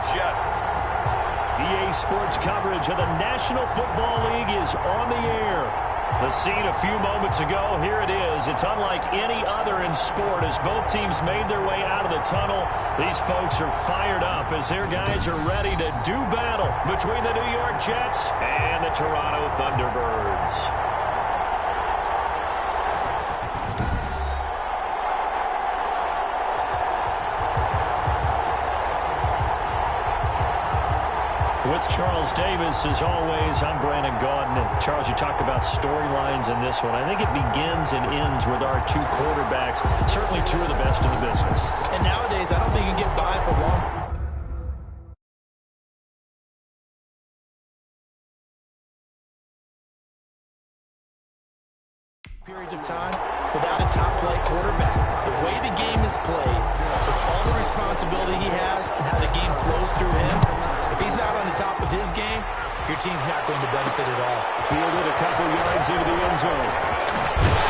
Jets. EA Sports coverage of the National Football League is on the air. The scene a few moments ago, here it is. It's unlike any other in sport as both teams made their way out of the tunnel. These folks are fired up as their guys are ready to do battle between the New York Jets and the Toronto Thunderbirds. With Charles Davis, as always, I'm Brandon Gaudin. Charles, you talk about storylines in this one. I think it begins and ends with our two quarterbacks, certainly two of the best in the business. And nowadays, I don't think you can get by for long periods of time without a top-flight quarterback. The way the game is played, with all the responsibility he has and how the game flows through him, if he's not on the top of his game, your team's not going to benefit at all. Fielded a couple yards into the end zone.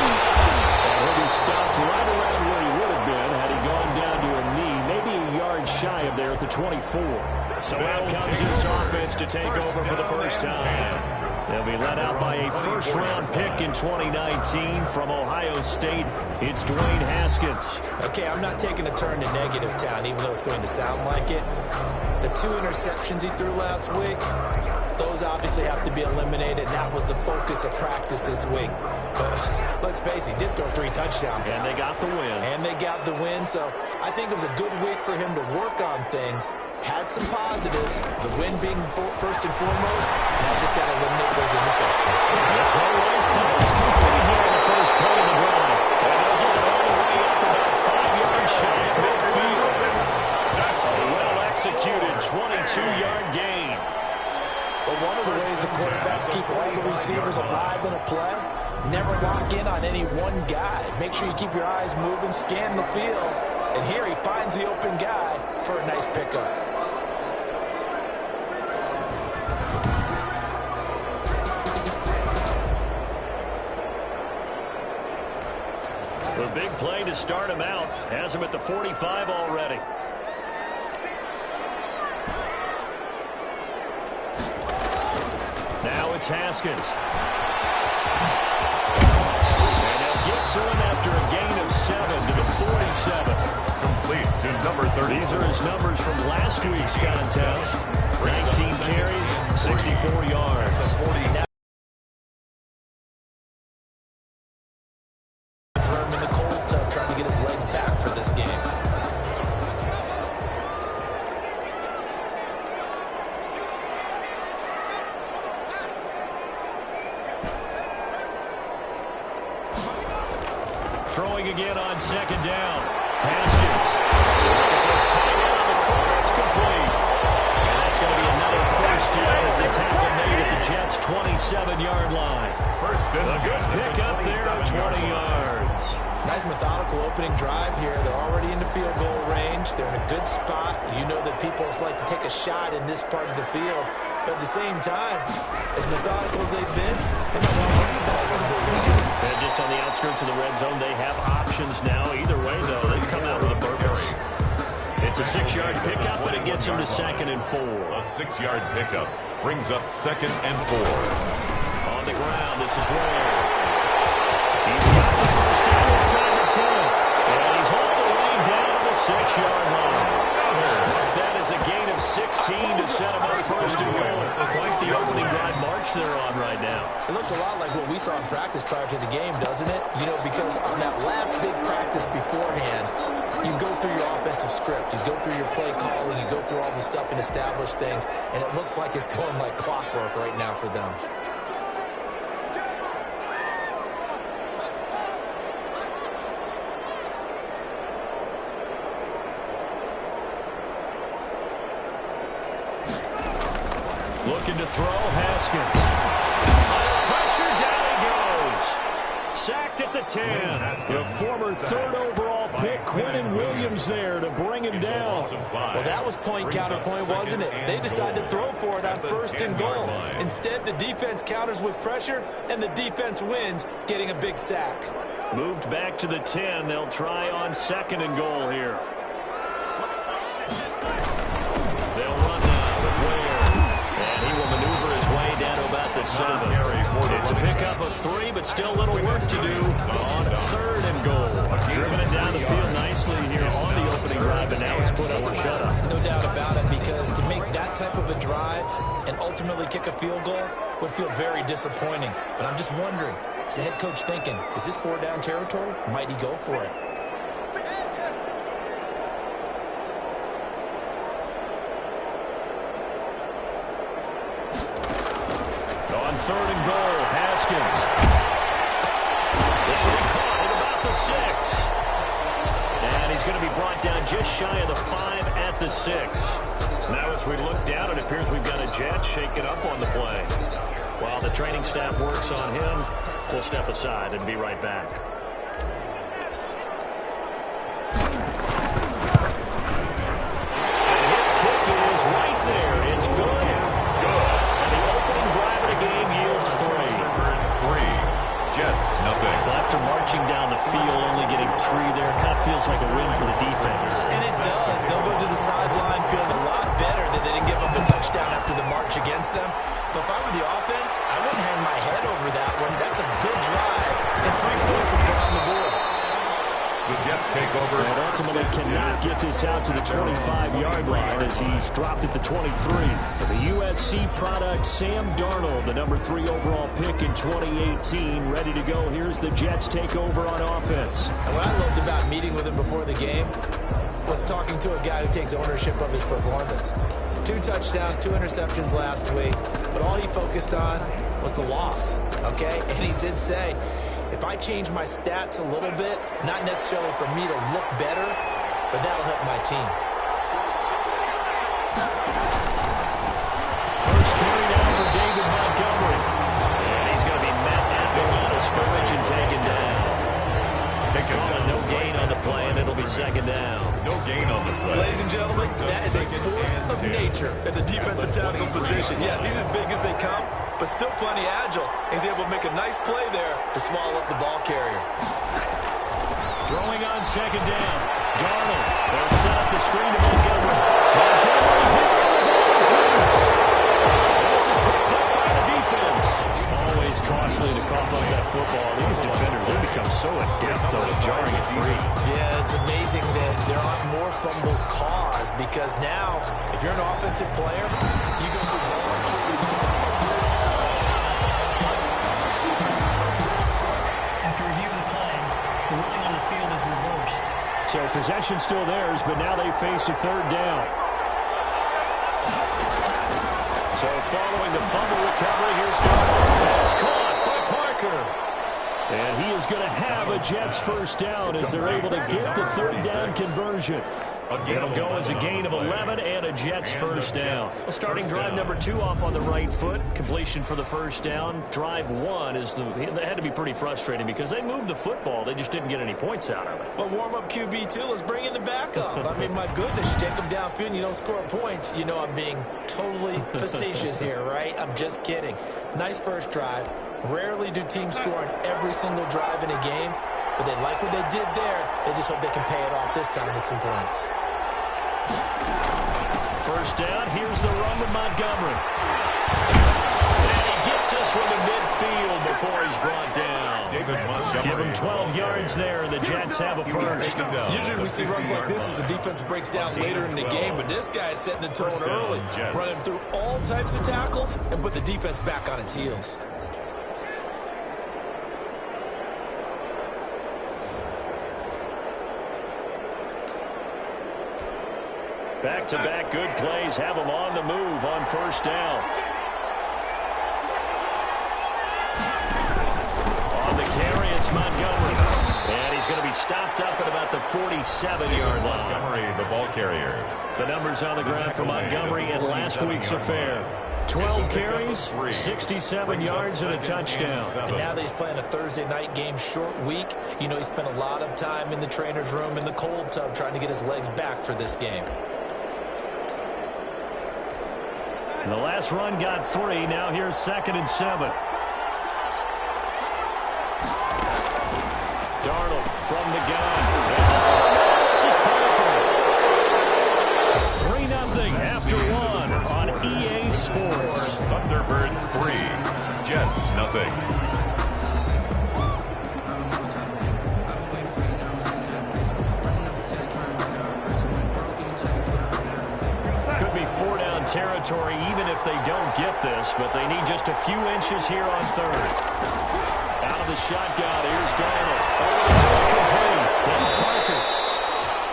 And he'll be stopped right around where he would have been had he gone down to a knee, maybe a yard shy of there at the 24. So out comes this offense to take over for the first time. They'll be led out by a first-round pick in 2019 from Ohio State. It's Dwayne Haskins. Okay, I'm not taking a turn to negative town, even though it's going to sound like it. The 2 interceptions he threw last week, those obviously have to be eliminated, and that was the focus of practice this week. But let's face it, he did throw 3 touchdown passes. And they got the win. And they got the win, so I think it was a good week for him to work on things. Had some positives, the win being first and foremost. Now just got to eliminate those interceptions. That's right side is complete here in the first play of the drive. And they'll get it all the way up about 5 yards shy of midfield. That's a well-executed 22-yard gain. But one of the ways the quarterbacks keep all the receivers alive in a play, never lock in on any one guy. Make sure you keep your eyes moving, scan the field. And here he finds the open guy for a nice pickup. The big play to start him out has him at the 45 already. Now it's Haskins. And they'll get to him after a gain of 7 to the 47. Complete to number 30. These are his numbers from last week's contest. 19 carries, 64 yards. In the cold tub, trying to get his legs back for this game. Throwing again on second down. Haskins. First time out on the corner. It's complete. And that's going to be another first down as the tackle made at the Jets' 27-yard line. First and a good pick up there of 20 yards. Nice methodical opening drive here. They're already in the field goal range. They're in a good spot. You know that people like to take a shot in this part of the field. But at the same time, as methodical as they've been, they're not going to need that. And just on the outskirts of the red zone, they have options now. Either way, though, they've come out with a purpose. It's a 6-yard pickup, but it gets him to 2nd and 4. A 6-yard pickup brings up 2nd and 4. On the ground, this is Ware. He's got the first down inside the 10. And he's all the way down to the 6-yard line. That is a gain of 16 to set him up first and goal. Quite the opening drive march they're on right now. It looks a lot like what we saw in practice prior to the game, doesn't it? You know, because on that last big practice beforehand, you go through your offensive script, you go through your play calling, you go through all the stuff and establish things, and it looks like it's going like clockwork right now for them. Looking to throw, Haskins. Pressure, down he goes. Sacked at the 10. The former 3rd overall pick, Quinnen Williams there to bring him down. Well, that was point counterpoint, wasn't it? They decided to throw for it on 1st and goal. Instead, the defense counters with pressure, and the defense wins, getting a big sack. Moved back to the 10. They'll try on 2nd and goal here. They'll It's a pickup of 3, but still a little work to do on 3rd and goal. Driven it down the field nicely here on the opening drive, and now it's put up or shut up. No doubt about it, because to make that type of a drive and ultimately kick a field goal would feel very disappointing. But I'm just wondering, is the head coach thinking, is this 4-down territory? Might he go for it? On 3rd and goal, Haskins. This will be caught at about the 6. And he's going to be brought down just shy of the 5 at the 6. Now as we look down, it appears we've got a Jet shaking up on the play. While the training staff works on him, we'll step aside and be right back. And his kick is right there. It's good. Jets, nothing. Well, after marching down the field, only getting 3 there, kind of feels like a win for the defense. And it does. They'll go to the sideline feeling a lot better that they didn't give up a touchdown after the march against them. But if I were the offense, I wouldn't hang my head over that one. That's a good drive, and 3 points were put on the board. The Jets take over. And ultimately cannot get this out to the 25-yard line as he's dropped at the 23. For the USC product, Sam Darnold, the number 3 overall pick in 2018, ready to go. Here's the Jets take over on offense. And what I loved about meeting with him before the game was talking to a guy who takes ownership of his performance. 2 touchdowns, 2 interceptions last week, but all he focused on was the loss, okay? And he did say, if I change my stats a little bit, not necessarily for me to look better, but that'll help my team. First carry down for David Montgomery. And he's going to be met at the line of scrimmage and taken down. No gain on the play, and it'll be 2nd down. No gain on the play. Ladies and gentlemen, that is a force of nature at the defensive tackle position. Yes, he's as big as they come, but still plenty agile. He's able to make a nice play there to swallow up the ball carrier. Throwing on 2nd down. Darnold. They'll set up the screen to Montgomery. Montgomery hit, and the ball is loose. This is picked up by the defense. Always costly to cough up that football. These defenders, they become so adept, though, at jarring it free. Yeah, it's amazing that there aren't more fumbles caused, because now, if you're an offensive player, you go through ball security. After review of the play, the ruling on the field is reversed. So possession still theirs, but now they face a 3rd down. So following the fumble recovery, here's Darnold. It's caught by Parker. And he is going to have a Jets 1st down as they're able to get the 3rd down conversion. It'll go as a gain of 11 and a Jets 1st down. Well, starting drive number 2 off on the right foot. Completion for the 1st down. Drive 1 is they had to be pretty frustrating because they moved the football. They just didn't get any points out of it. Well, warm-up QB2, let's bring in the backup. I mean, my goodness, you take them downfield and you don't score points. You know I'm being totally facetious here, right? I'm just kidding. Nice first drive. Rarely do teams score on every single drive in a game, but they like what they did there. They just hope they can pay it off this time with some points. 1st down, here's the run with Montgomery. And he gets this one to midfield before he's brought down. David Montgomery. Give him 12 yards there, and the Jets have a 1st. Usually we see runs like this as the defense breaks down later in the game, but this guy is setting the tone early, running through all types of tackles and put the defense back on its heels. Back-to-back good plays have him on the move on 1st down. On the carry, it's Montgomery. And he's going to be stopped up at about the 47-yard line. Montgomery, the ball carrier. The numbers on the ground for Montgomery in last week's affair. 12 carries, 67 yards, and a touchdown. And now that he's playing a Thursday night game, short week, you know he spent a lot of time in the trainer's room in the cold tub trying to get his legs back for this game. And the last run got 3. Now here's 2nd and 7. Darnold from the gun. This is Parker. 3-0 after 1 on EA Sports. Thunderbirds 3, Jets Could be 4-down territory even if they don't get this, but they need just a few inches here on third. Out of the shotgun, here's Darnold. There's Parker.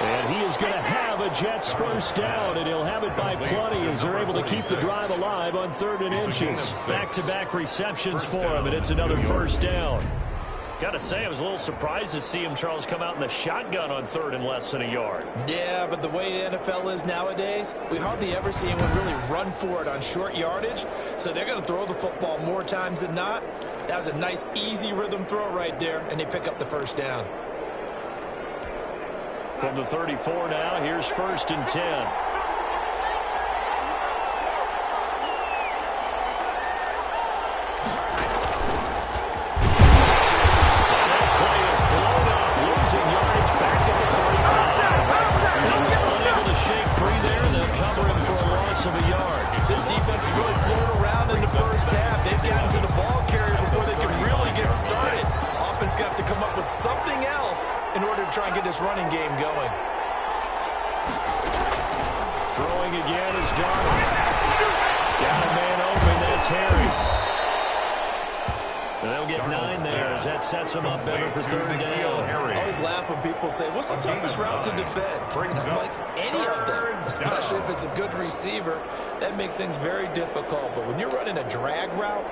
And he is going to have a Jets first down, and he'll have it by plenty as they're able to keep the drive alive on 3rd and inches. Back-to-back receptions for him, and it's another first down. Got to say, I was a little surprised to see him, Charles, come out in the shotgun on 3rd and less than a yard. Yeah, but the way the NFL is nowadays, we hardly ever see anyone really run for it on short yardage. So they're going to throw the football more times than not. That was a nice, easy rhythm throw right there, and they pick up the first down. From the 34 now, here's 1st and 10. That play is blown up, losing yardage back at the 35. He was unable to shake free there, and they'll cover him for a loss of a yard. This defense is really floating around in the first half. They've gotten to the ball carrier before they can really get started. Offense got to come up with something else in order to try and get this running game going. Throwing again is Darnold. Got a man open, that's Harry. And they'll get 9 there as that sets them up better for 3rd down. I always laugh when people say, what's the toughest route to defend? And I'm like, any of them, especially if it's a good receiver. That makes things very difficult. But when you're running a drag route,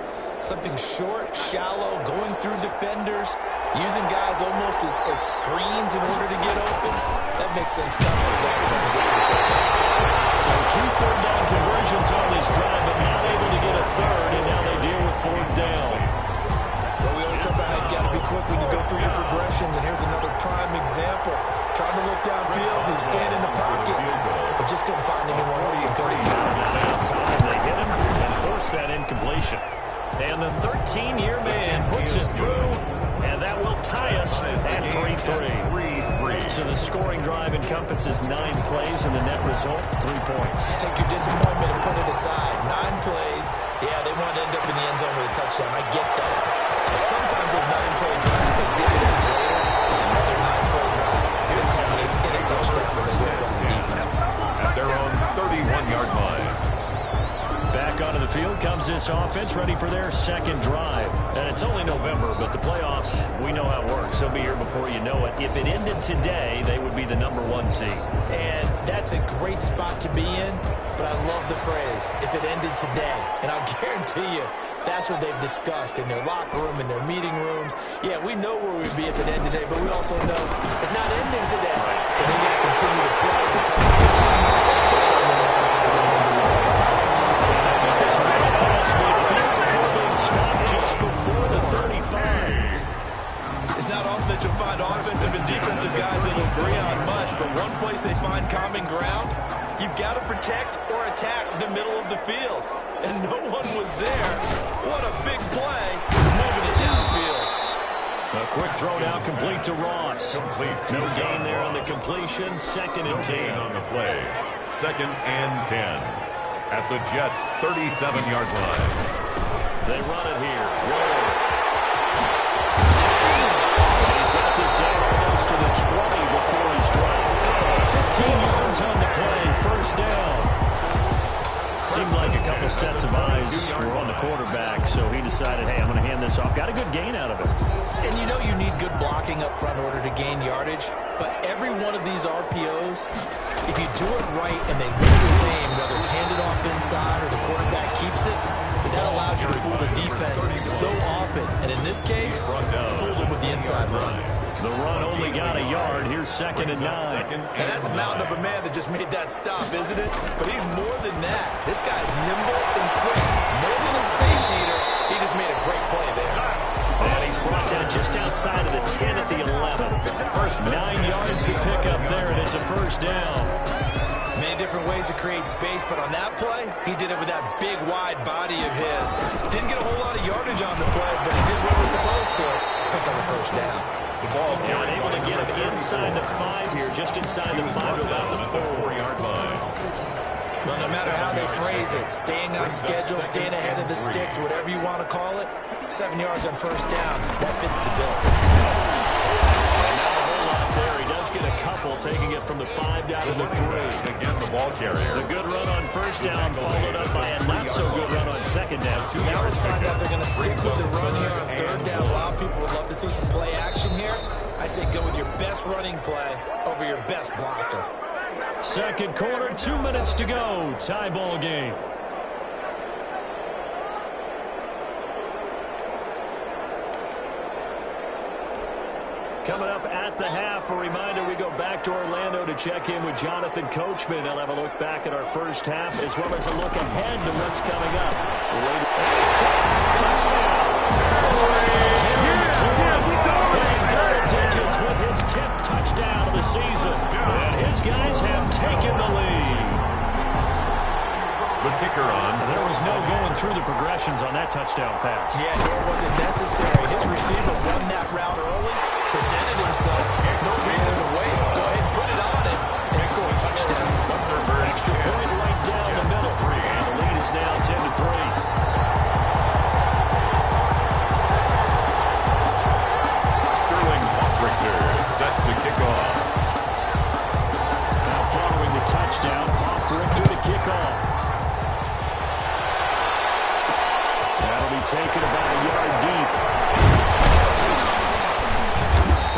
something short, shallow, going through defenders, using guys almost as screens in order to get open, that makes things tough for guys trying to get to the football. So 2 third-down conversions on this drive, but not able to get a third, and now they deal with 4th down. Well, we always talk about how you've got to be quick when you go through your progressions, and here's another prime example. Trying to look downfield, he was staying in the pocket, but just couldn't find anyone open. Go to time they hit him and force that incompletion. And the 13-year man puts it through, and that will tie us at 3-3. So the scoring drive encompasses 9 plays, and the net result, 3 points. Take your disappointment and put it aside. 9 plays. Yeah, they want to end up in the end zone with a touchdown. I get that. But sometimes those 9-play drives pay dividends later with another 9-play drive that culminates in a touchdown when they wear down the defense. At their own 31-yard line. Back onto the field comes this offense, ready for their 2nd drive. And it's only November, but the playoffs, we know how it works. They'll be here before you know it. If it ended today, they would be the #1 seed. And that's a great spot to be in, but I love the phrase, if it ended today. And I'll guarantee you, that's what they've discussed in their locker room, in their meeting rooms. Yeah, we know where we'd be if it ended today, but we also know it's not ending today. So they got to continue to play the touchdown. Just before the 35. It's not often that you'll find offensive and defensive guys that will agree on much, but one place they find common ground, you've got to protect or attack the middle of the field. And no one was there. What a big play, moving it downfield. A quick throw now complete to Ross. No gain there on the completion. 2nd and 10 on the play. 2nd and 10 at the Jets' 37-yard line. They run it here. Ward. He's got this down almost to the 20 before he's dropped. 15 yards on the play. First down. Seemed like a couple sets of eyes were on the quarterback, so he decided, hey, I'm going to hand this off. Got a good gain out of it. And you know you need good blocking up front in order to gain yardage, but every one of these RPOs, if you do it right and they look the same, whether it's handed off inside or the quarterback keeps it, that allows you to fool the defense so often. And in this case, fooled them with the inside run. The run only got a yard. Here's 2nd and 9. And that's a mountain of a man that just made that stop, isn't it? But he's more than that. This guy's nimble and quick. More than a space eater. He just made a great play there. And he's brought down just outside of the 10 at the 11. 9 yards to pick up there, and it's a first down. Many different ways to create space, but on that play, he did it with that big, wide body of his. Didn't get a whole lot of yardage on the play, but he did what he was supposed to. Picked up a first down. The ball not able to get him inside the 5 here, just inside the 5 to about the 4-yard line. Well, no matter how they phrase it, staying on schedule, staying ahead of the sticks, whatever you want to call it, 7 yards on first down. That fits the bill. And not a whole lot there. He does get a couple, taking it from the 5 down to the 3. Again, the ball carrier. The good run on first down followed up by a not-so-good run on second down. Now let's find out if they're going to stick with the run here on third down. A lot of people would love to see some play action here. I say go with your best running play over your best blocker. Second quarter, 2 minutes to go. Tie ball game. Coming up at the half, a reminder, we go back to Orlando to check in with Jonathan Coachman. He'll have a look back at our first half as well as a look ahead to what's coming up. It's caught. Touchdown. Terry McLaurin in double digits with his 10th touchdown of the season. And his guys have taken the lead. The kicker on. There was no going through the progressions on that touchdown pass. Yeah, nor was it necessary. His receiver won that route early, presented himself. No reason to wait. Go ahead and put it on him and score a touchdown. Extra point right down the middle. And the lead is now 10-3. Set to kick off. Now following the touchdown, Richter to kick off. That'll be taken about a yard deep.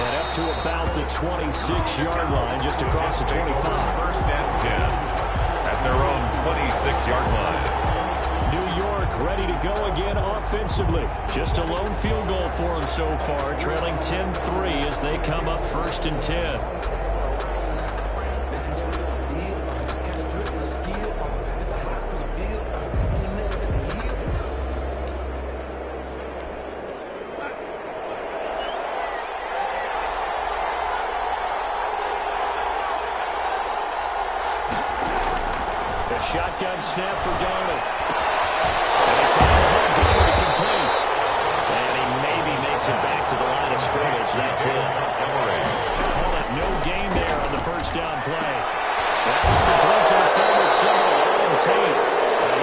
And up to about the 26-yard line, just across the 25. First and 10 at their own 26-yard line. New York ready to go again offensively. Just a lone field goal for them so far, trailing 10-3 as they come up first and 10. A shotgun snap for Darnold. And he finds Montgomery complete. And he maybe makes it back to the line of scrimmage. That's it. Call it no gain there on the first down play. That's complete to the former center, Ryan Tate.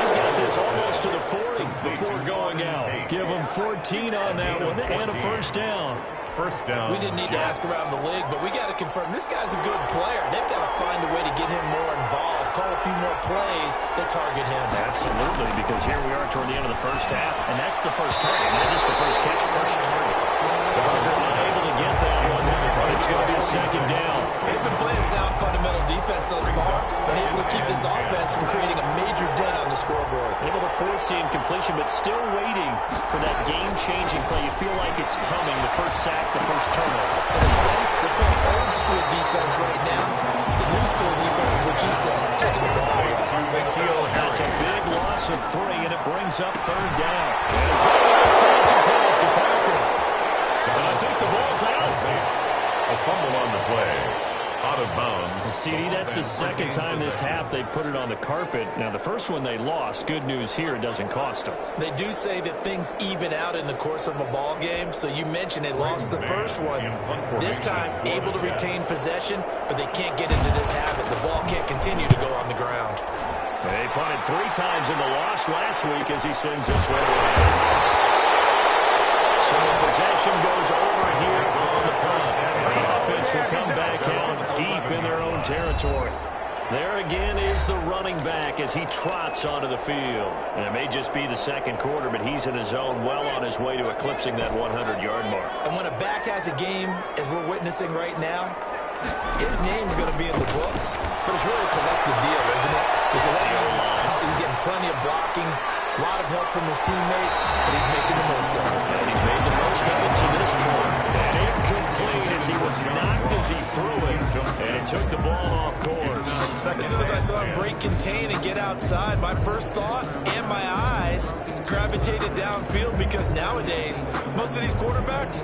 He's got this almost to the 40 before going out. Give him 14 on that one and a first down. First down. We didn't need to ask around the league, but we got to confirm this guy's a good player. They've got to find a way to get him more involved, call a few more plays that target him. Absolutely, because here we are toward the end of the first half, and that's the first target, not just the first catch, first target. They're unable to get that one, but it's going to be a second down. They've been playing sound fundamental defense thus far and able to keep this offense from creating a major dent on the scoreboard. Able to force the incompletion, but still waiting for that game-changing play. You feel like it's coming, the first sack, the first turnover. In a sense, they're playing old school defense right now. The new school defense is what you said, taking the ball away. That's a big loss of 3, and it brings up third down. And it's incomplete to Parker. And I think the ball's out. A fumble on the play. Out of bounds. CD, that's the second time this half they've put it on the carpet. Now, the first one they lost. Good news here, it doesn't cost them. They do say that things even out in the course of a ball game. So you mentioned they lost the first one. This time, able to retain possession, but they can't get into this habit. The ball can't continue to go on the ground. They punted 3 times in the loss last week as he sends his way away. So possession goes over here on the punt. The offense will come back out deep in their own territory. There again is the running back as he trots onto the field. And it may just be the second quarter, but he's in his zone, well on his way to eclipsing that 100-yard mark. And when a back has a game, as we're witnessing right now, his name's going to be in the books, but it's really a collective deal, isn't it? Because that means he's getting plenty of blocking, a lot of help from his teammates, and he's making the most of it. And he's made the most of it to this point. And incomplete as he was knocked as he threw it, and it took the ball off course. As soon as I saw him break contain and get outside, my first thought and my eyes gravitated downfield, because nowadays, most of these quarterbacks,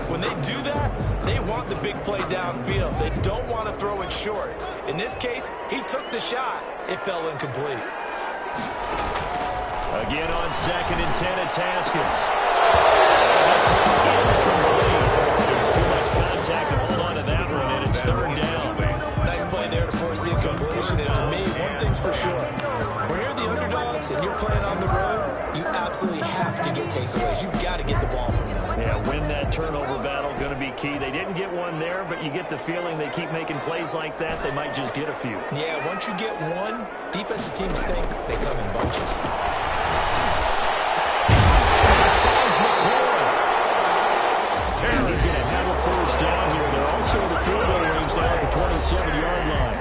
when they do that, they want the big play downfield. They don't want to throw it short. In this case, he took the shot. It fell incomplete. Again on 2nd and 10, it's Haskins. This one incomplete. Too much contact to hold on to that one, and it's third down. Nice play there to force the incompletion. And to me, one thing's for sure. When you're the underdogs and you're playing on the road, you absolutely have to get takeaways. You've got to get the ball from them. Yeah, win that turnover battle, going to be key. They didn't get one there, but you get the feeling they keep making plays like that, they might just get a few. Yeah, once you get one, defensive teams think they come in bunches. He's going to have a first down here. They're also in the field goal range now at the 27-yard line.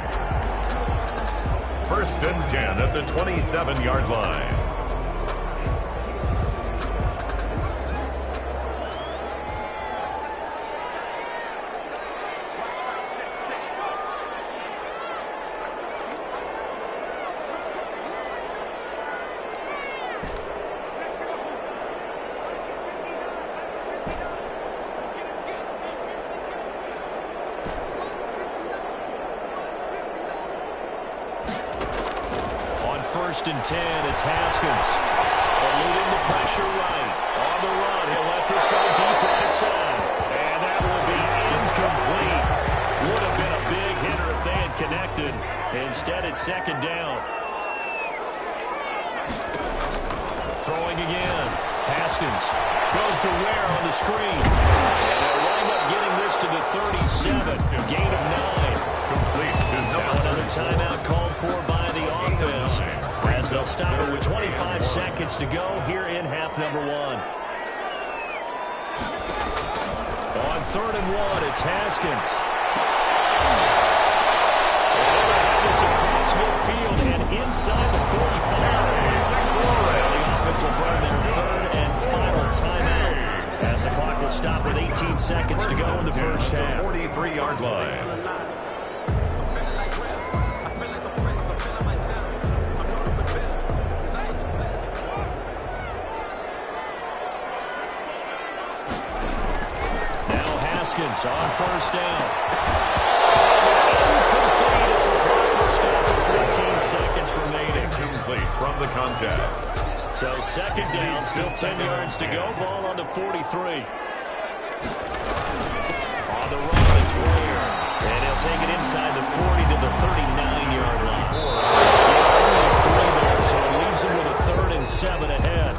First and 10 at the 27-yard line. First and 10, it's Haskins. Eluding the pressure right. On the run, he'll let this go deep right side. And that will be incomplete. Would have been a big hitter if they had connected. Instead, it's second down. Throwing again. Haskins goes to Ware on the screen. And they'll wind up getting this to the 37. Gain of 9. Complete to now another timeout called for by the offense, as they'll stop it with 25 seconds to go here in half number 1. On 3rd and 1, it's Haskins. It's across midfield and inside the 45. The offense will burn their 3rd and final timeout, as the clock will stop with 18 seconds to go in the first half. 43-yard line. Haskins on first down. Incomplete as the clock will stop with 14 seconds remaining. Incomplete from the contact. So second down, still 10 yards to go. Ball on the 43. On the run, it's Ware. And he'll take it inside the 40 to the 39-yard line. Only 3 there, so it leaves him with a 3rd and 7 ahead.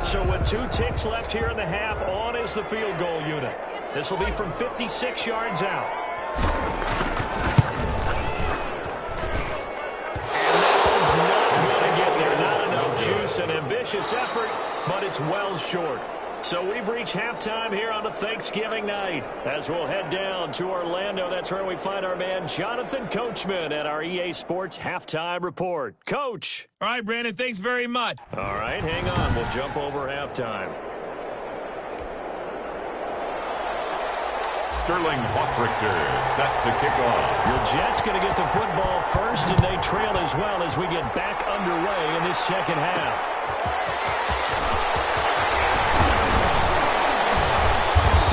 So with 2 ticks left here in the half, on is the field goal unit. This will be from 56 yards out. And that one's not going to get there. Not enough juice, an ambitious effort, but it's well short. So we've reached halftime here on a Thanksgiving night. As we'll head down to Orlando, that's where we find our man Jonathan Coachman at our EA Sports Halftime Report. Coach! All right, Brandon, thanks very much. All right, hang on. We'll jump over halftime. Sterling Hoffrichter set to kick off. The Jets going to get the football first, and they trail as well as we get back underway in this second half.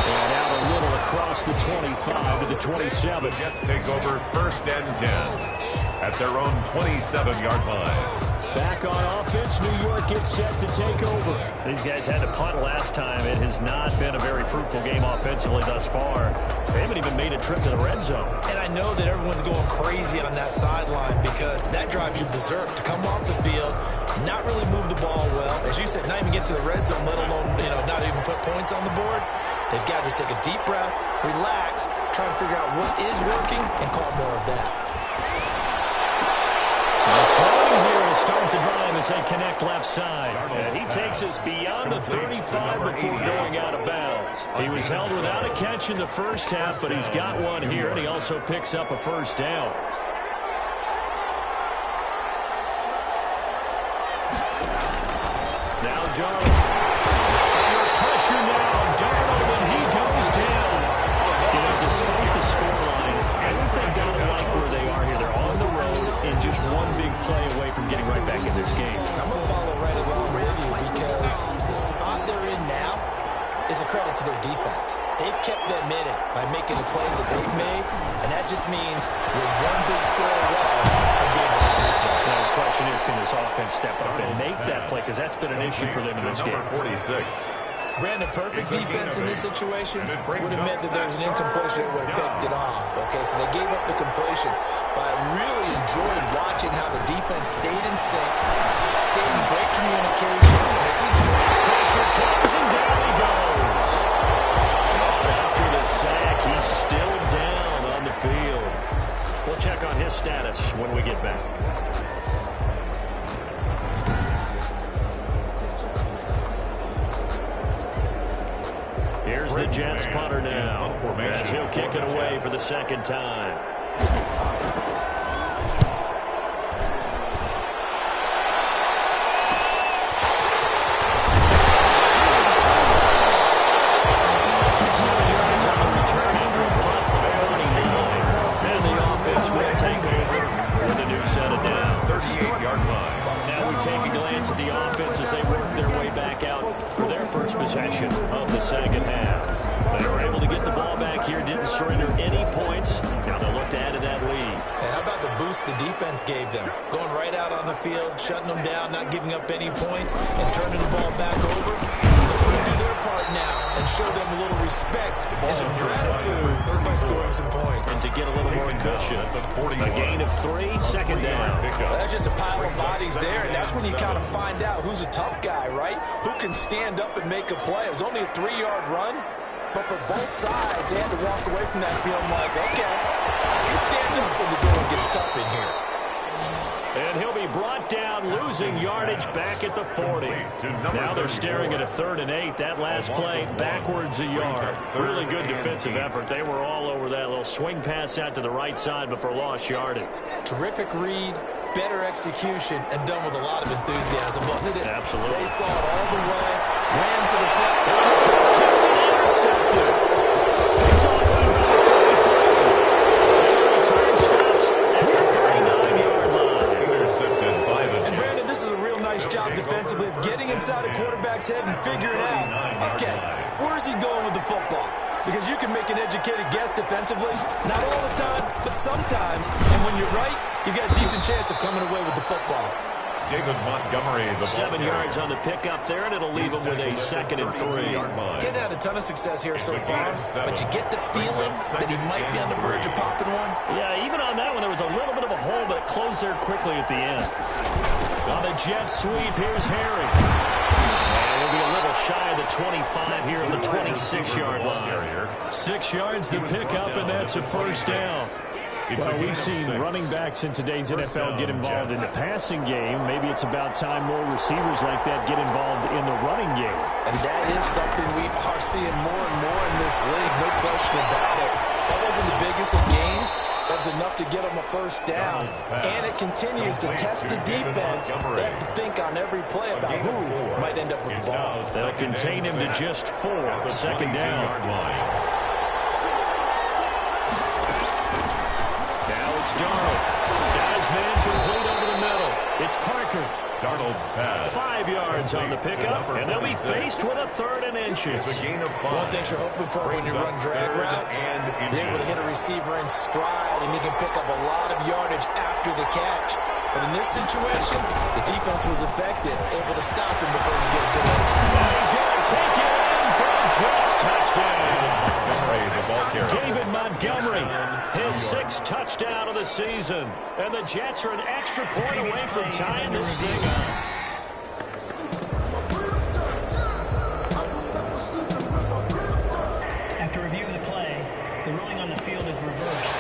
And out a little across the 25 to the 27. The Jets take over first and 10 at their own 27-yard line. Back on offense, New York gets set to take over. These guys had to punt last time. It has not been a very fruitful game offensively thus far. They haven't even made a trip to the red zone. And I know that everyone's going crazy on that sideline because that drives you berserk to come off the field, not really move the ball well. As you said, not even get to the red zone, let alone, not even put points on the board. They've got to just take a deep breath, relax, try and figure out what is working, and call more of that. Throwing here to start the drive as they connect left side. And he takes us beyond the 35 before going out of bounds. He was held without a catch in the first half, but he's got one here, and he also picks up a first down. Now Darnold. Under pressure now. Darnold, and he goes down. Despite the scoreline, I think they've got to like where they are here. They're on the road and just one big play away from getting right back in this game. I'm going to follow right along with you because the spot they're in now is a credit to their defense. They've kept them in it by making the plays that they've made, and that just means you're one big score away from being able to beat them. Now, the question is, can this offense step up and make that play? Because that's been an issue for them in this game. Number 46. Brandon, perfect defense in this situation would have meant that there was an incompletion that would have picked it off. Okay, so they gave up the completion. But I really enjoyed watching how the defense stayed in sync, stayed in great communication, and as he drew pressure comes and down he goes. After the sack, he's still down on the field. We'll check on his status when we get back. Here's the Jets punter now, as he'll kick it away for the second time. Will take over with a new set of downs. 38-yard line. Now we take a glance at the offense as they work their way back out for their first possession of the second half. They were able to get the ball back here, didn't surrender any points. Now they'll look to add to that lead. Hey, how about the boost the defense gave them? Going right out on the field, shutting them down, not giving up any points, and turning the ball back over. They're going to do their part now and show them a little respect and some gratitude by scoring some points. And to get a little more cushion. A gain of 3, second down. Well, that's just a pile of bodies there, and that's when you kind of find out who's a tough guy, right? Who can stand up and make a play. It was only a 3-yard run, but for both sides, they had to walk away from that field like, okay, I can stand up when the going gets tough in here. And he'll be brought down, losing yardage back at the 40. Now they're staring at a 3rd and 8. That last play, backwards a yard. Really good defensive effort. They were all over that little swing pass out to the right side before lost yardage. Terrific read, better execution, and done with a lot of enthusiasm, wasn't it? Absolutely. They saw it all the way, ran to the front. Intercepted. Picked off at about 33. Return stops at the 39-yard line. Intercepted by the And Jets. Brandon, this is a real nice job defensively of getting inside a quarterback's head and figuring out, okay, where's he going with the football? Because you can make an educated guess defensively, not all the time, but sometimes. And when you're right, you've got a decent chance of coming away with the football. David Montgomery, the 7 yards on the pickup there, and it'll leave him with a 2nd and 3. Getting had a ton of success here so far, but you get the feeling that he might be on the verge of popping one. Yeah, even on that one, there was a little bit of a hole, but it closed there quickly at the end. On the jet sweep, here's Harry. And he'll be a little shy of the 25 here on the 26-yard line. 6 yards to pick up, and that's a first down. Well, we've seen running backs in today's NFL get involved in the passing game. Maybe it's about time more receivers like that get involved in the running game. And that is something we are seeing more and more in this league, no question about it. That wasn't the biggest of gains. That was enough to get them a first down. And it continues to test the defense. They have to think on every play about who might end up with the ball. That'll contain him to just 4. Second down. Darnold. Got his man complete over the middle. It's Parker. Darnold's pass. 5 yards on the pickup, and they'll be faced with a 3rd and inches. It's a gain of 5. One thing you're hoping for when you run drag routes, you're able to hit a receiver in stride, and he can pick up a lot of yardage after the catch. But in this situation, the defense was effective, able to stop him before he get a good edge. He's going to take it in for a Jets touchdown. David Montgomery, his 6th touchdown of the season. And the Jets are an extra point away from tying this thing up. After review of the play, the ruling on the field is reversed.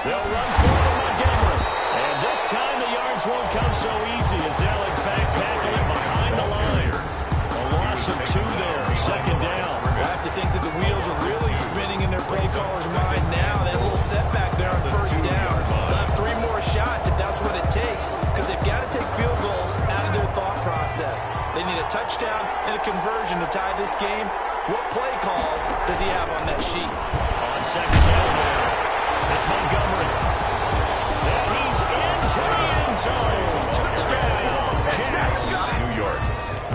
They'll run forward Montgomery. And this time the yards won't come so easy as they'll in fact tackle it behind the line. A loss of 2 there, second down. I have to think that the wheels are really spinning in their play caller's mind now. That little setback there on first down. They'll have 3 more shots if that's what it takes, because they've got to take field goals out of their thought process. They need a touchdown and a conversion to tie this game. What play calls does he have on that sheet? On second down there, it's Montgomery. And he's into the end zone. Touchdown, Jets. New York.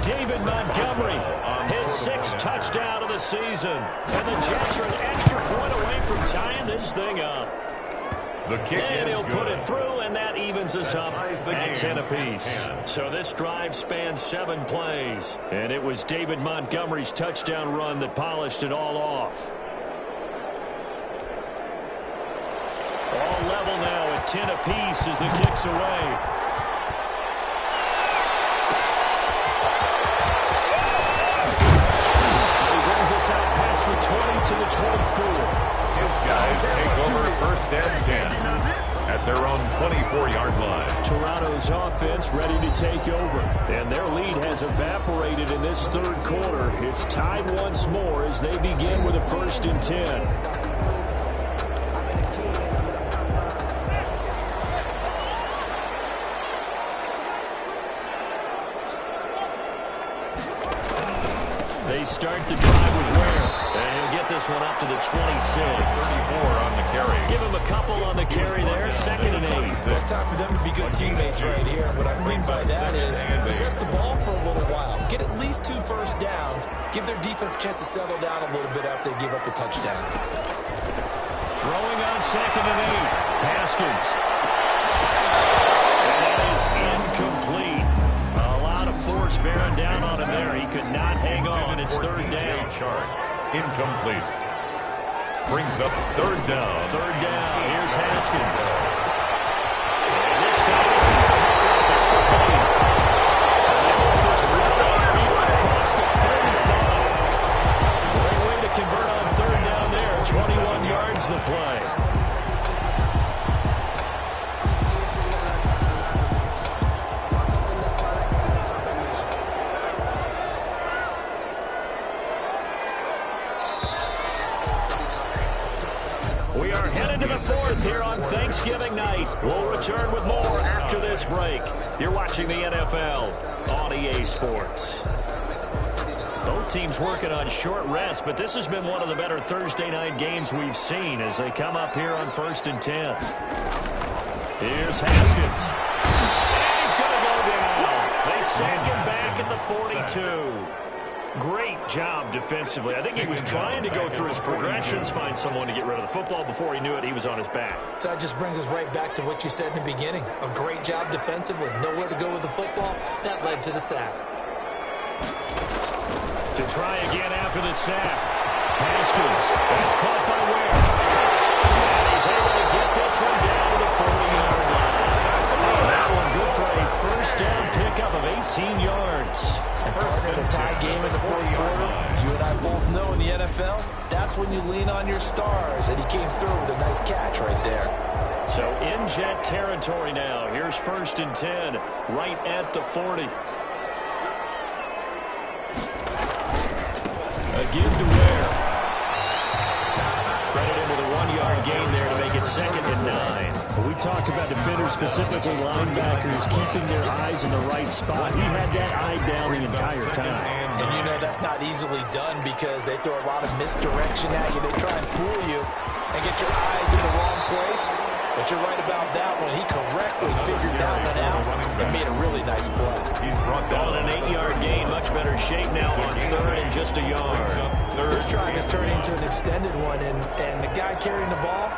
David Montgomery, his 6th touchdown of the season. And the Jets are an extra point away from tying this thing up. The kick And is he'll good. put it through, and that evens us up ties the at game 10 apiece. at 10. So this drive spans 7 plays. And it was David Montgomery's touchdown run that polished it all off. All level now at 10 apiece as the kick's away. Out past the 20 to the 24. His guys take over first and 10 at their own 24-yard line. Toronto's offense ready to take over, and their lead has evaporated in this third quarter. It's tied once more as they begin with a first and 10. They start the drive with Ware, and he'll get this one up to the 26. 34 on the carry. Give him a couple on the carry there, 2nd and 8. It's time for them to be good teammates right here. And what I mean by that is possess the ball for a little while. Get at least 2 first downs. Give their defense a chance to settle down a little bit after they give up a touchdown. Throwing on 2nd and 8. Haskins. And that is incomplete. A lot of force bearing down on him there. He could not hang on. It's 3rd down. Incomplete. Brings up 3rd down. 3rd down. Here's Haskins. And this time it's complete. And they put this right on field across the 35. Great way to convert on 3rd down there. 21 yards the play. We are headed to the 4th here on Thanksgiving night. We'll return with more after this break. You're watching the NFL on EA Sports. Both teams working on short rest, but this has been one of the better Thursday night games we've seen as they come up here on 1st and 10. Here's Haskins. And he's going to go down. They sack him back at the 42. Great job defensively. I think he was trying to go through his progressions, find someone to get rid of the football. Before he knew it, he was on his back. So that just brings us right back to what you said in the beginning. A great job defensively. Nowhere to go with the football. That led to the sack. To try again after the sack. Haskins. That's caught by Ware. And he's able to get this one down to the 40-yard line. That one good for a first down pickup of 18 yards. And partner, in a tie game in the 4th quarter, you and I both know in the NFL, that's when you lean on your stars. And he came through with a nice catch right there. So in Jet territory now. Here's 1st and 10, right at the 40. A give to Ware. Credit him with a 1-yard gain there to make it 2nd and 9. We talked about defenders, specifically linebackers, keeping their eyes in the right spot. He had that eye down the entire time. And you know that's not easily done because they throw a lot of misdirection at you. They try and fool you and get your eyes in the wrong place. But you're right about that one. He correctly figured that one out and made a really nice play. He's brought down an 8-yard gain. Much better shape now on 3rd and just a yard. This drive is turning into an extended one, and the guy carrying the ball,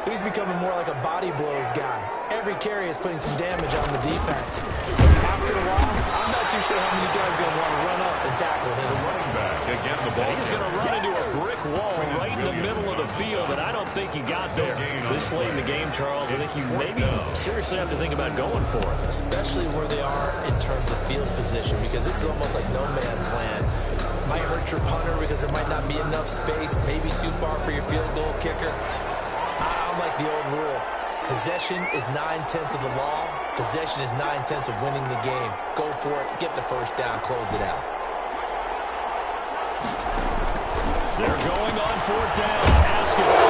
he's becoming more like a body blows guy. Every carry is putting some damage on the defense. So after a while, I'm not too sure how many guys are going to want to run up and tackle him. running back. Again, the ball. He's going to run into a brick wall right in the middle of the field, and I don't think he got there. This late in the game, Charles, I think you maybe seriously have to think about going for it. Especially where they are in terms of field position, because this is almost like no man's land. Might hurt your punter because there might not be enough space, maybe too far for your field goal kicker. I'm like the old rule. Possession is 9/10 of the law. Possession is 9/10 of winning the game. Go for it. Get the first down. Close it out. They're going on 4th down. Haskins.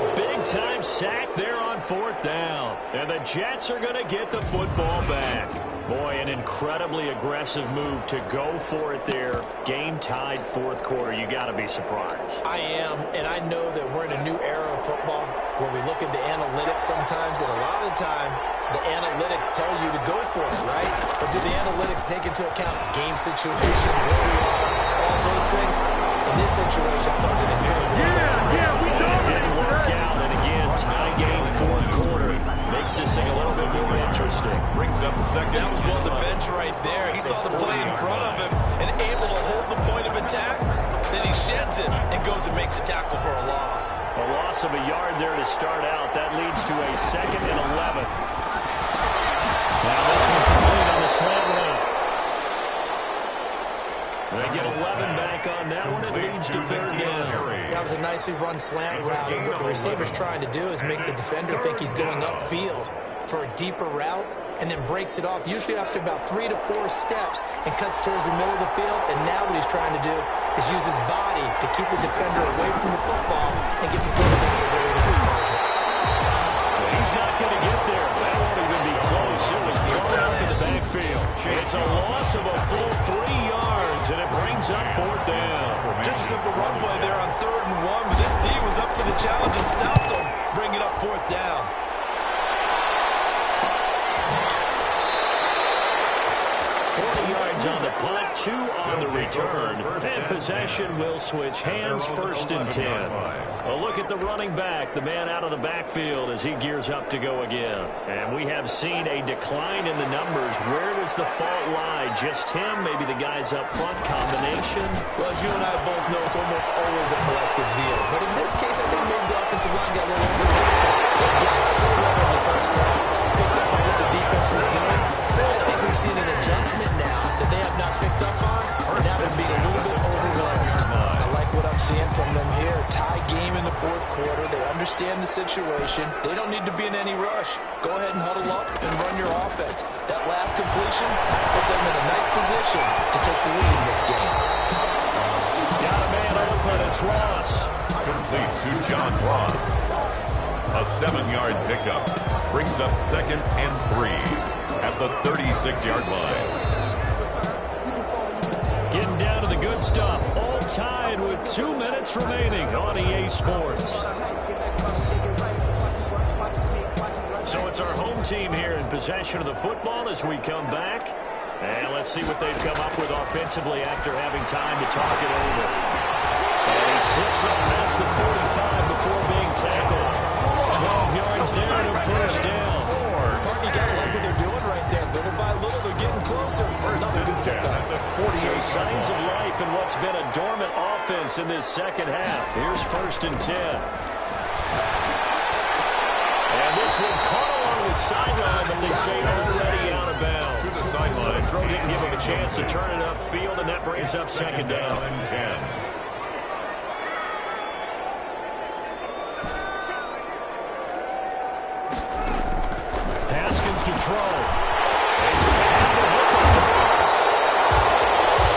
A big-time sack there on 4th down. And the Jets are going to get the football back. Boy, an incredibly aggressive move to go for it there. Game-tied fourth quarter. You got to be surprised. I am, and I know that we're in a new era of football where we look at the analytics sometimes, and a lot of the time, the analytics tell you to go for it, right? But do the analytics take into account game situation, where we are, all those things? In this situation, I thought it was an incredible It didn't work out, and again, tie game fourth quarter. Makes this thing a little bit more interesting. Brings up second. That was well defense right there. He saw the play in front of him and able to hold the point of attack. Then he sheds it and goes and makes a tackle for a loss. A loss of a yard there to start out. That leads to a 2nd and 11. Now this one complete on the slant route. They get 11 back on that one. It leads to 3rd down. That was a nicely run slant route, and what the receiver's trying to do is make the defender think he's going upfield for a deeper route, and then breaks it off, usually after about 3 to 4 steps, and cuts towards the middle of the field. And now what he's trying to do is use his body to keep the defender away from the football and get the quarterback a very nice target. He's not going to get there. That won't even be close. It was blown up in the backfield. It's a loss of a full 3 yards, and it brings up 4th down. Just a simple run play there on 3rd and 1, but this D was up to the challenge and stopped him, bringing up 4th down. On the punt, 2 on the return, and possession will switch hands, 1st and 10. A look at the running back, the man out of the backfield as he gears up to go again. And we have seen a decline in the numbers. Where does the fault lie? Just him, maybe the guys up front, combination? Well, as you and I both know, it's almost always a collective deal. But in this case, I think maybe the offensive line got a little overconfident. They blocked so well in the first half, picked up on what the defense was doing. I think we've seen an adjustment now that they have not picked up on, and now they're being a little bit overwhelmed. I like what I'm seeing from them here. Tie game in the fourth quarter. They understand the situation. They don't need to be in any rush. Go ahead and huddle up and run your offense. That last completion put them in a nice position to take the lead in this game. Got a man open. It's Ross. Complete to John Ross. A 7-yard pickup. Brings up 2nd and 3 at the 36-yard line. Getting down to the good stuff. All tied with 2 minutes remaining on EA Sports. So it's our home team here in possession of the football as we come back. And let's see what they've come up with offensively after having time to talk it over. And he slips up past the 45 before being tackled. 12 yards there and a 1st down. You got to like what they're doing right there. Little by little, they're getting closer. Another good pickup. So signs of life in what's been a dormant offense in this second half. Here's 1st and 10. And this one caught along the sideline, but they say already out of bounds. To the sideline. The throw didn't give him a chance to turn it upfield, and that brings up 2nd down. And 10. To throw. He's going to have a hook on the box.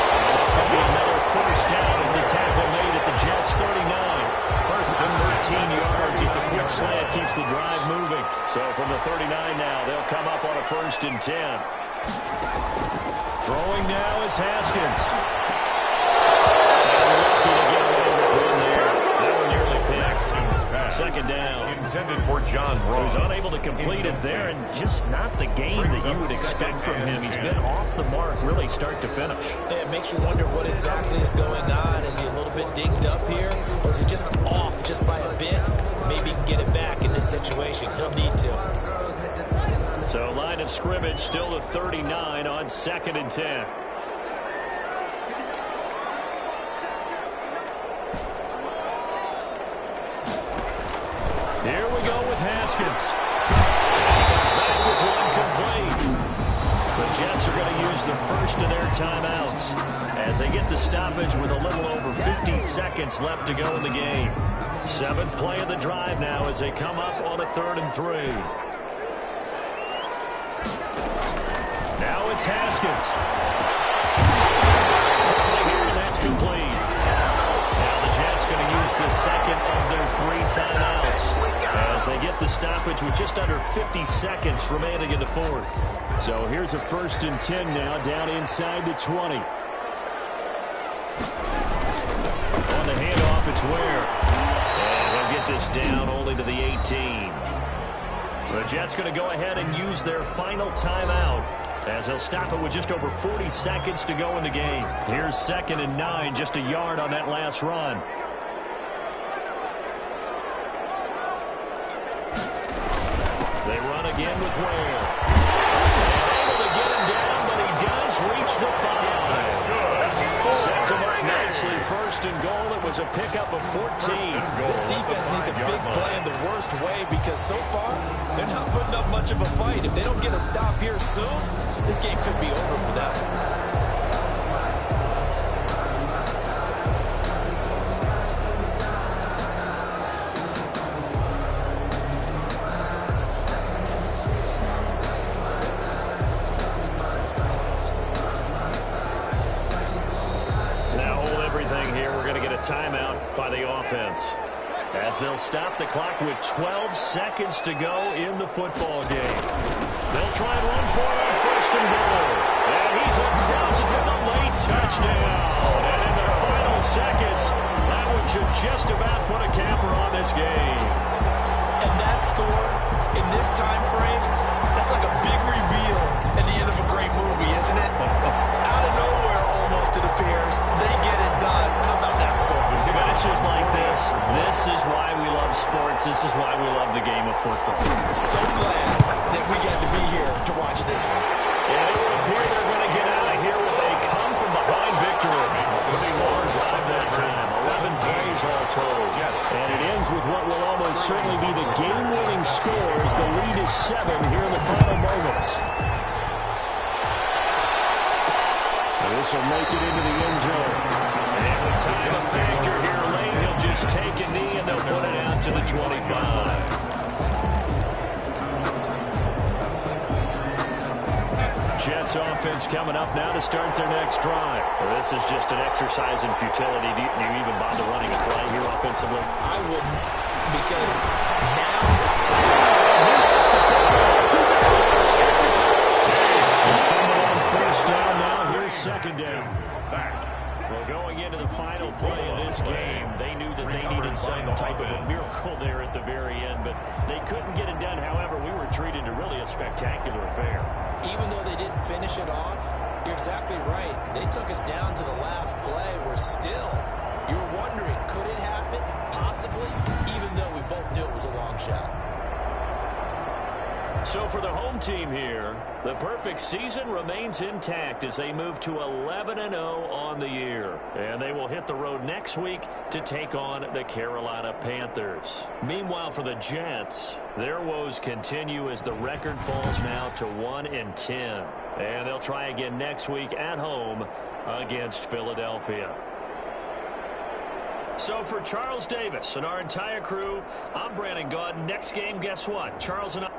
And it's going to be another 1st down as the tackle made at the Jets' 39. 1st and 13 yards as the quick slant keeps the drive moving. So from the 39 now, they'll come up on a 1st and 10. Throwing now is Haskins. And lucky to get away with one there. That one nearly picked. 2nd down. Intended for John Ross. He was unable to complete it there, and just not the game that you would expect from him. He's been off the mark really start to finish. Yeah, it makes you wonder what exactly is going on. Is he a little bit dinged up here, or is he just off just by a bit? Maybe he can get it back in this situation. He'll need to. So line of scrimmage still the 39 on 2nd and 10. Here we go with Haskins. He comes back with one complete. The Jets are going to use the first of their timeouts as they get the stoppage with a little over 50 seconds left to go in the game. 7th play of the drive now as they come up on a 3rd and 3. Now it's Haskins. Here, and that's complete. Now the Jets going to use the 2nd of their 3 timeouts. as they get the stoppage with just under 50 seconds remaining in the fourth. So here's a 1st and 10 now, down inside the 20. On the handoff, it's Ware. And they'll get this down only to the 18. The Jets going to go ahead and use their final timeout, as they'll stop it with just over 40 seconds to go in the game. Here's 2nd and 9, just a yard on that last run. They run again with Ware. Able to get him down, but he does reach the 5. Sets him up nicely. 1st and goal. It was a pickup of 14. This defense needs a big play in the worst way, because so far they're not putting up much of a fight. If they don't get a stop here soon, this game could be over for them. Timeout by the offense, as they'll stop the clock with 12 seconds to go in the football game. They'll try and run for it on 1st and goal. And he's across for the late touchdown. And in the final seconds, that one should just about put a capper on this game. And that score in this time frame, that's like a big reveal at the end of a great movie, isn't it? Out of nowhere, almost, it appears, they get it done. How about that score? Finishes like this is why we love sports. This is why we love the game of football. So glad that we got to be here to watch this one. And it would appear they're going to get out of here with a come-from-behind victory. Pretty large drive that time. 11 plays all told. And it ends with what will almost certainly be the game-winning score, as the lead is 7 here in the final moments. And this will make it into the end zone. And with time a factor here late, he'll just take a knee and they'll put it out to the 25. Jets offense coming up now to start their next drive. Well, this is just an exercise in futility. Do you even bother running a play here offensively? I wouldn't, because now... First down now, here's 2nd down. Well, going into the final play of this game, they knew that they needed some type of a miracle there at the very end, but they couldn't get it done. However, we were treated to really a spectacular affair. Even though they didn't finish it off, you're exactly right. They took us down to the last play. We're still, you were wondering, could it happen? Possibly, even though we both knew it was a long shot. So for the home team here, the perfect season remains intact as they move to 11-0 on the year. And they will hit the road next week to take on the Carolina Panthers. Meanwhile, for the Jets, their woes continue as the record falls now to 1-10. And they'll try again next week at home against Philadelphia. So for Charles Davis and our entire crew, I'm Brandon Gaudin. Next game, guess what? Charles and I...